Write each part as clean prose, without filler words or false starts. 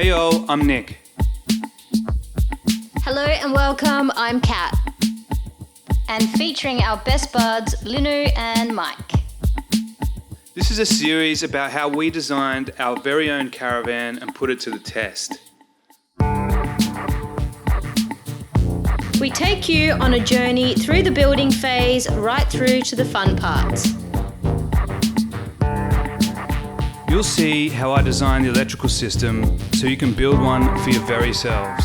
Hey all, I'm Nick. Hello and welcome, I'm Kat. And featuring our best buds, Linu and Mike. This is a series about how we designed our very own caravan and put it to the test. We take you on a journey through the building phase right through to the fun parts. You'll see how I designed the electrical system so you can build one for your very selves.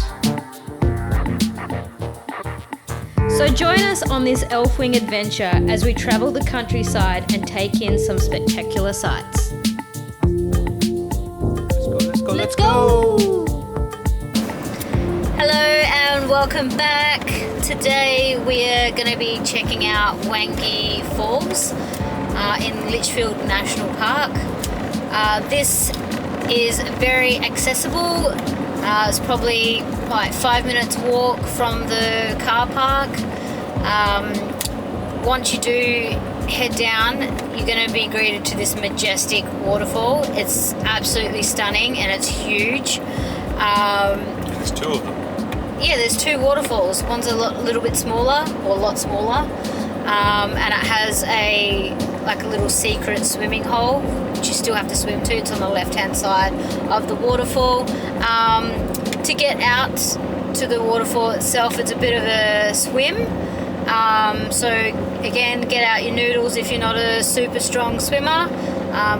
So join us on this Elfwing adventure as we travel the countryside and take in some spectacular sights. Let's go! Hello and welcome back. Today we are going to be checking out Wangi Falls in Litchfield National Park. This is very accessible. It's probably like 5 minutes walk from the car park. Once you do head down, you're going to be greeted to this majestic waterfall. It's absolutely stunning and it's huge. There's two of them. Yeah, there's two waterfalls. One's a little bit smaller, or a lot smaller, and it has a little secret swimming hole which you still have to swim to. It's on the left-hand side of the waterfall. To get out to the waterfall itself, it's a bit of a swim. So again, get out your noodles if you're not a super strong swimmer,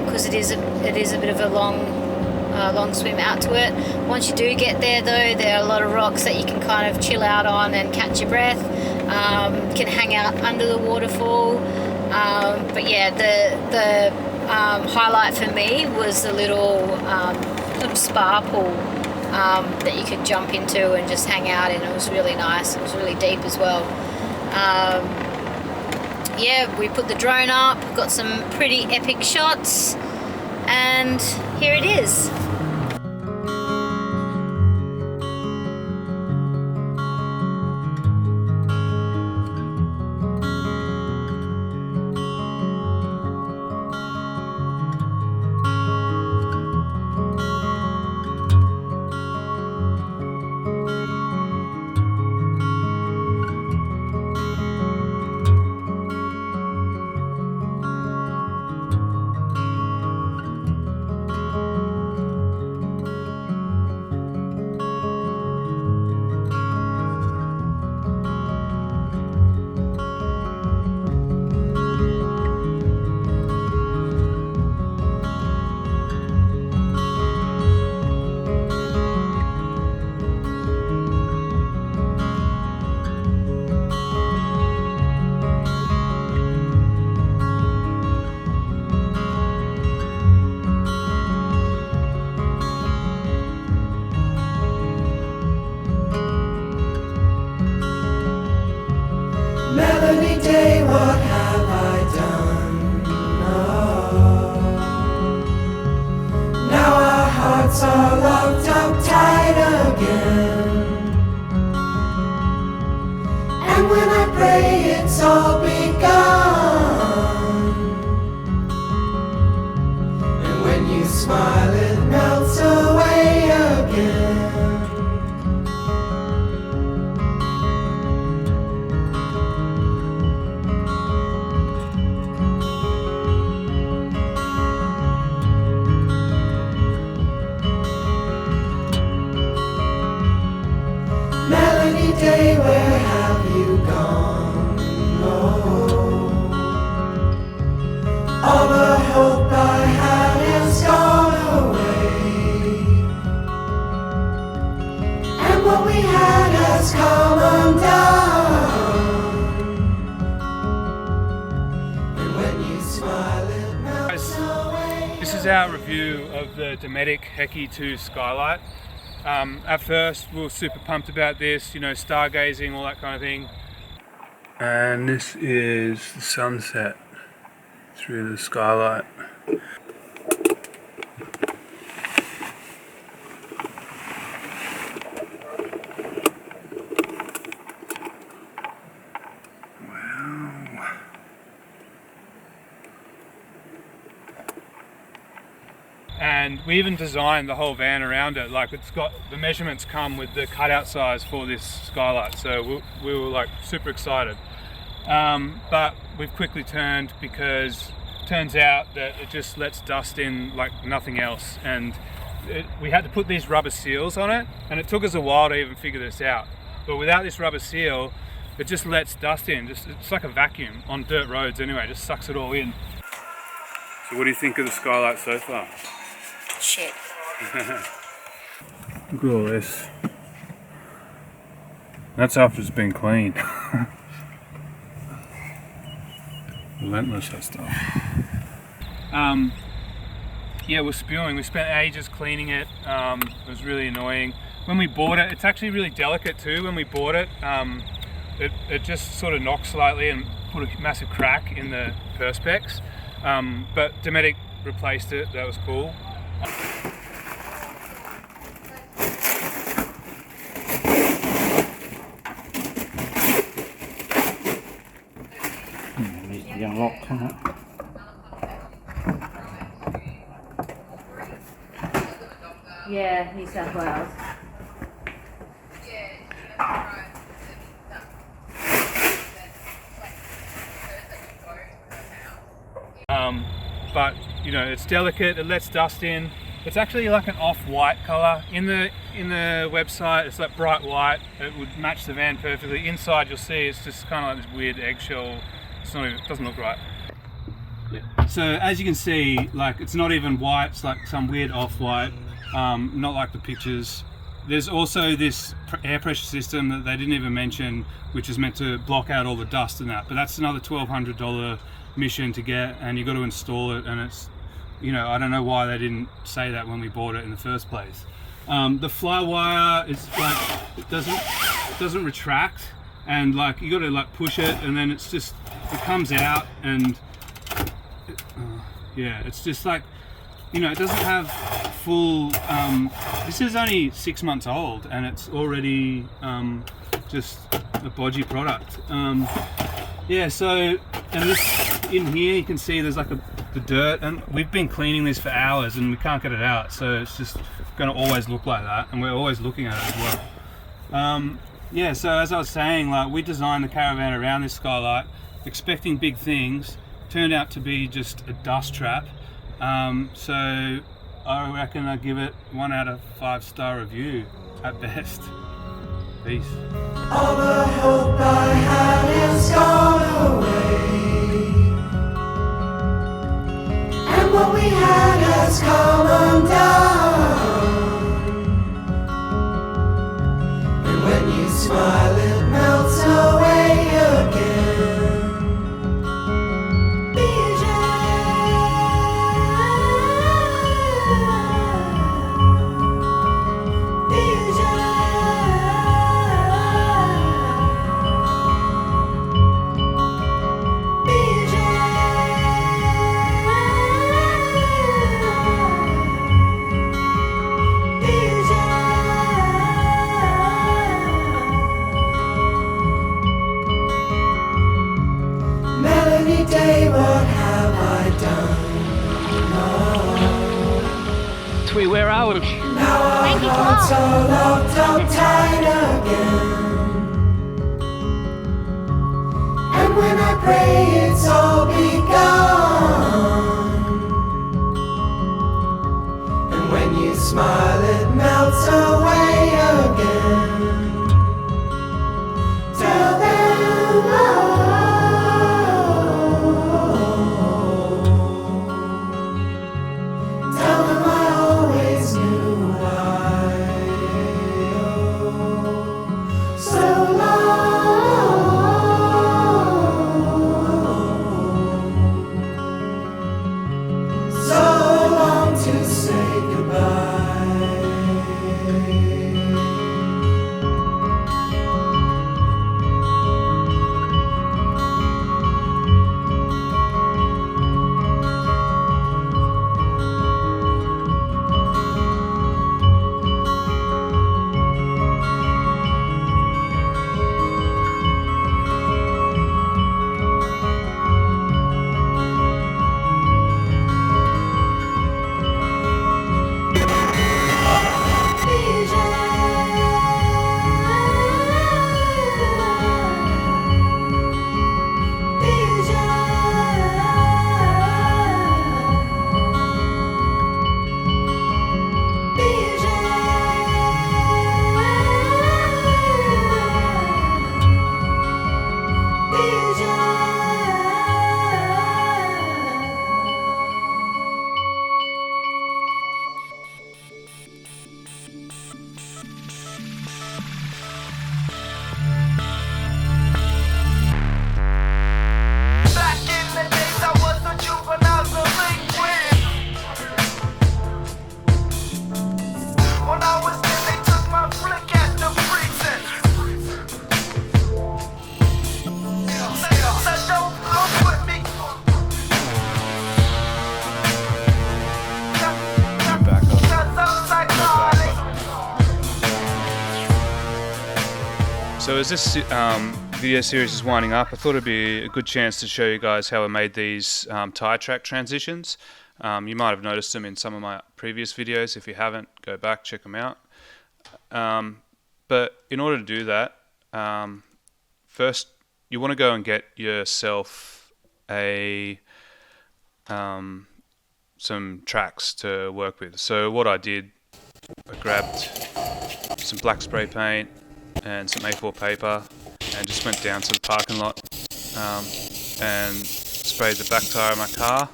because it is a bit of a long swim out to it. Once you do get there though, there are a lot of rocks that you can kind of chill out on and catch your breath. Can hang out under the waterfall. But yeah, the highlight for me was the little spa pool that you could jump into and just hang out in. It was really nice. It was really deep as well. Yeah, we put the drone up, got some pretty epic shots, and here it is. Melody Day, what have I done? Oh. Now our hearts are locked up tight again. And when I pray, it's all begun. And when you smile, it melts away again. Melody Day, where have you gone? Oh, all the hope I had has gone away, and what we had has come undone. And when you smile, it melts away. This is our review of the Termite Heki 2 skylight. At first we were super pumped about this, stargazing, all that kind of thing. And this is the sunset through the skylight. Wow. And we even designed the whole van around it. Like, it's got the measurements come with the cutout size for this skylight, so we were like super excited. But we've quickly turned because it turns out that it just lets dust in like nothing else, and we had to put these rubber seals on it, and it took us a while to even figure this out. But without this rubber seal, it just lets dust in. It's like a vacuum on dirt roads anyway, it just sucks it all in. So what do you think of the skylight so far? Shit. Look at all this. That's after it's been cleaned. Relentless, that stuff. Yeah, we're spewing. We spent ages cleaning it. It was really annoying. When we bought it, it's actually really delicate too. When we bought it, it just sort of knocked slightly and put a massive crack in the perspex. But Termite replaced it. That was cool. Needs to be unlocked, isn't it? Yeah, New South Wales. But you know, it's delicate, it lets dust in. It's actually like an off-white colour. In the website, it's like bright white. It would match the van perfectly. Inside, you'll see it's just kind of like this weird eggshell. It's not even, it doesn't look right. Yeah. So as you can see, like, it's not even white. It's like some weird off-white. Not like the pictures. There's also this air pressure system that they didn't even mention, which is meant to block out all the dust and that. But that's another $1,200 mission to get, and you got to install it, and it's, you know, I don't know why they didn't say that when we bought it in the first place. The fly wire is like, it doesn't retract, and like you got to like push it, and then it's just, it comes out, and yeah, it's just like, you know, it doesn't have full, this is only 6 months old, and it's already just a bodgy product. Yeah, so, and this, in here you can see there's like the dirt, and we've been cleaning this for hours and we can't get it out, so it's just going to always look like that, and we're always looking at it as well. Yeah, so as I was saying, like, we designed the caravan around this skylight, expecting big things, turned out to be just a dust trap. So I reckon I give it 1 out of 5-star review at best. Peace. All the hope I had is gone away, and what we had has come undone. And when you smile, it melts away again. Day, what have I done? Twee, where are we? Now our hearts are locked up tight again. And when I pray, it's all begun. And when you smile, it melts away again. Tell them, oh. To say goodbye. So as this video series is winding up, I thought it'd be a good chance to show you guys how I made these tire track transitions. You might have noticed them in some of my previous videos. If you haven't, go back, check them out. But in order to do that, first you want to go and get yourself some tracks to work with. So what I did, I grabbed some black spray paint and some A4 paper and just went down to the parking lot and sprayed the back tire of my car,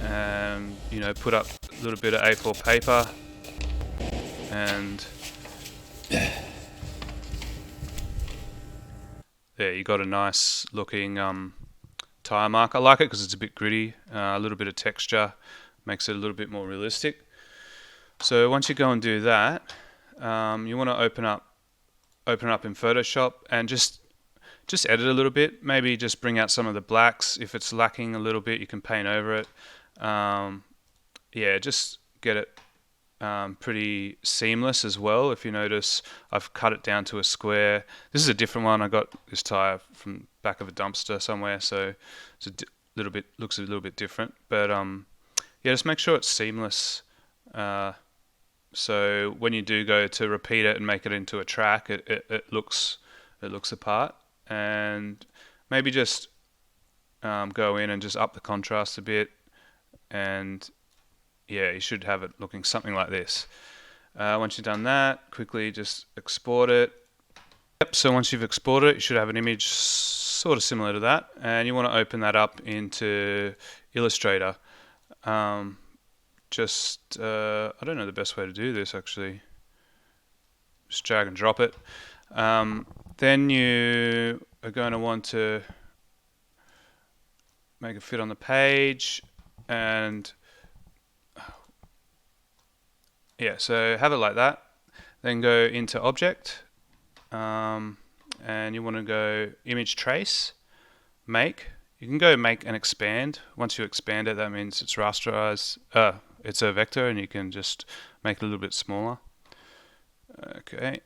and put up a little bit of A4 paper, and there you got a nice looking tire mark. I like it because it's a bit gritty, a little bit of texture, makes it a little bit more realistic. So once you go and do that, you want to open up in Photoshop and just edit a little bit. Maybe just bring out some of the blacks. If it's lacking a little bit, you can paint over it. Yeah, just get it pretty seamless as well. If you notice, I've cut it down to a square. This is a different one. I got this tire from back of a dumpster somewhere, so it's looks a little bit different. But yeah, just make sure it's seamless. So when you do go to repeat it and make it into a track, it looks the part. And maybe just go in and just up the contrast a bit, and yeah, you should have it looking something like this. Once you've done that, quickly just export it. Yep, so once you've exported it, you should have an image sort of similar to that, and you want to open that up into Illustrator. I don't know the best way to do this actually. Just drag and drop it. Then you are going to want to make it fit on the page, and yeah, so have it like that. Then go into Object, and you want to go Image Trace, Make. You can go Make and Expand. Once you expand it, that means it's rasterized. It's a vector, and you can just make it a little bit smaller. Okay.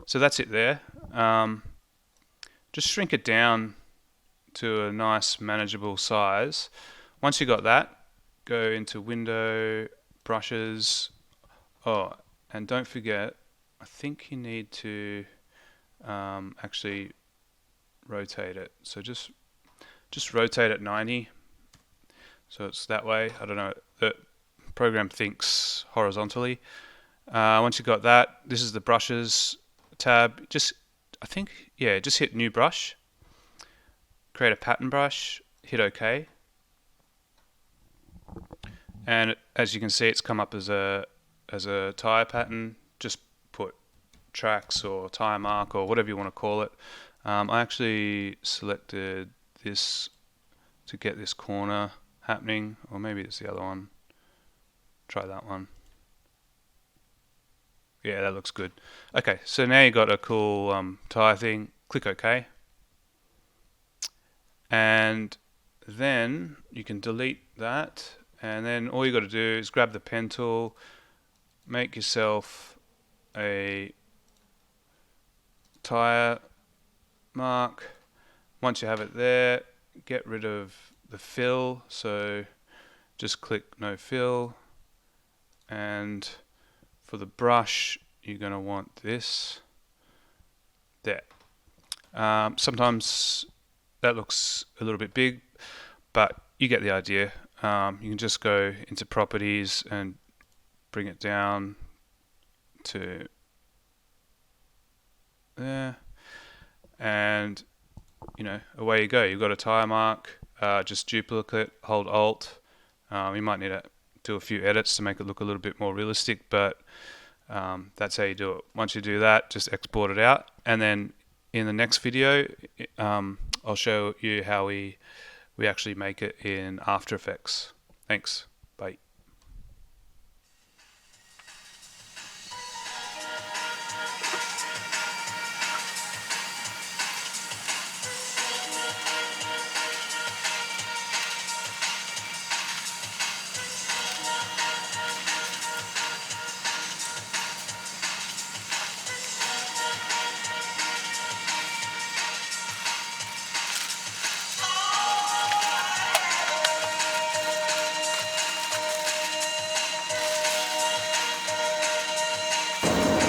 So that's it there. Just shrink it down to a nice manageable size. Once you got that, go into Window, Brushes. Oh, and don't forget, I think you need to actually rotate it. So just rotate it 90. So it's that way. I don't know. The program thinks horizontally. Once you've got that, this is the Brushes tab. Just hit New Brush. Create a pattern brush. Hit OK. And as you can see, it's come up as a tire pattern. Just put Trax or tire mark or whatever you want to call it. I actually selected this to get this corner happening, or maybe it's the other one. Try that one. Yeah, that looks good. Okay, so now you've got a cool tire thing. Click OK. And then you can delete that, and then all you got to do is grab the pen tool, make yourself a tire mark. Once you have it there, get rid of the fill, so just click no fill, and for the brush you're going to want this there. Sometimes that looks a little bit big, but you get the idea. You can just go into properties and bring it down to there, and away you go. You've got a tire mark. Just duplicate, hold Alt. You might need to do a few edits to make it look a little bit more realistic, but that's how you do it. Once you do that, just export it out, and then in the next video I'll show you how we actually make it in After Effects. Thanks. Bye.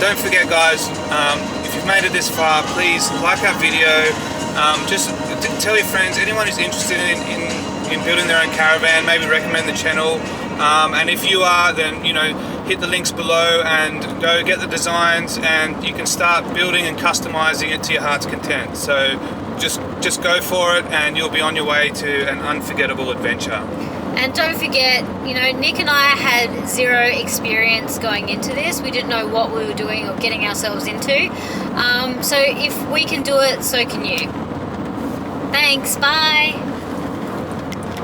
don't forget, guys, if you've made it this far, please like our video. Just tell your friends, anyone who's interested in building their own caravan, maybe recommend the channel. And if you are, then hit the links below and go get the designs, and you can start building and customizing it to your heart's content. So just go for it, and you'll be on your way to an unforgettable adventure. And don't forget, Nick and I had zero experience going into this. We didn't know what we were doing or getting ourselves into. So if we can do it, so can you. Thanks, bye.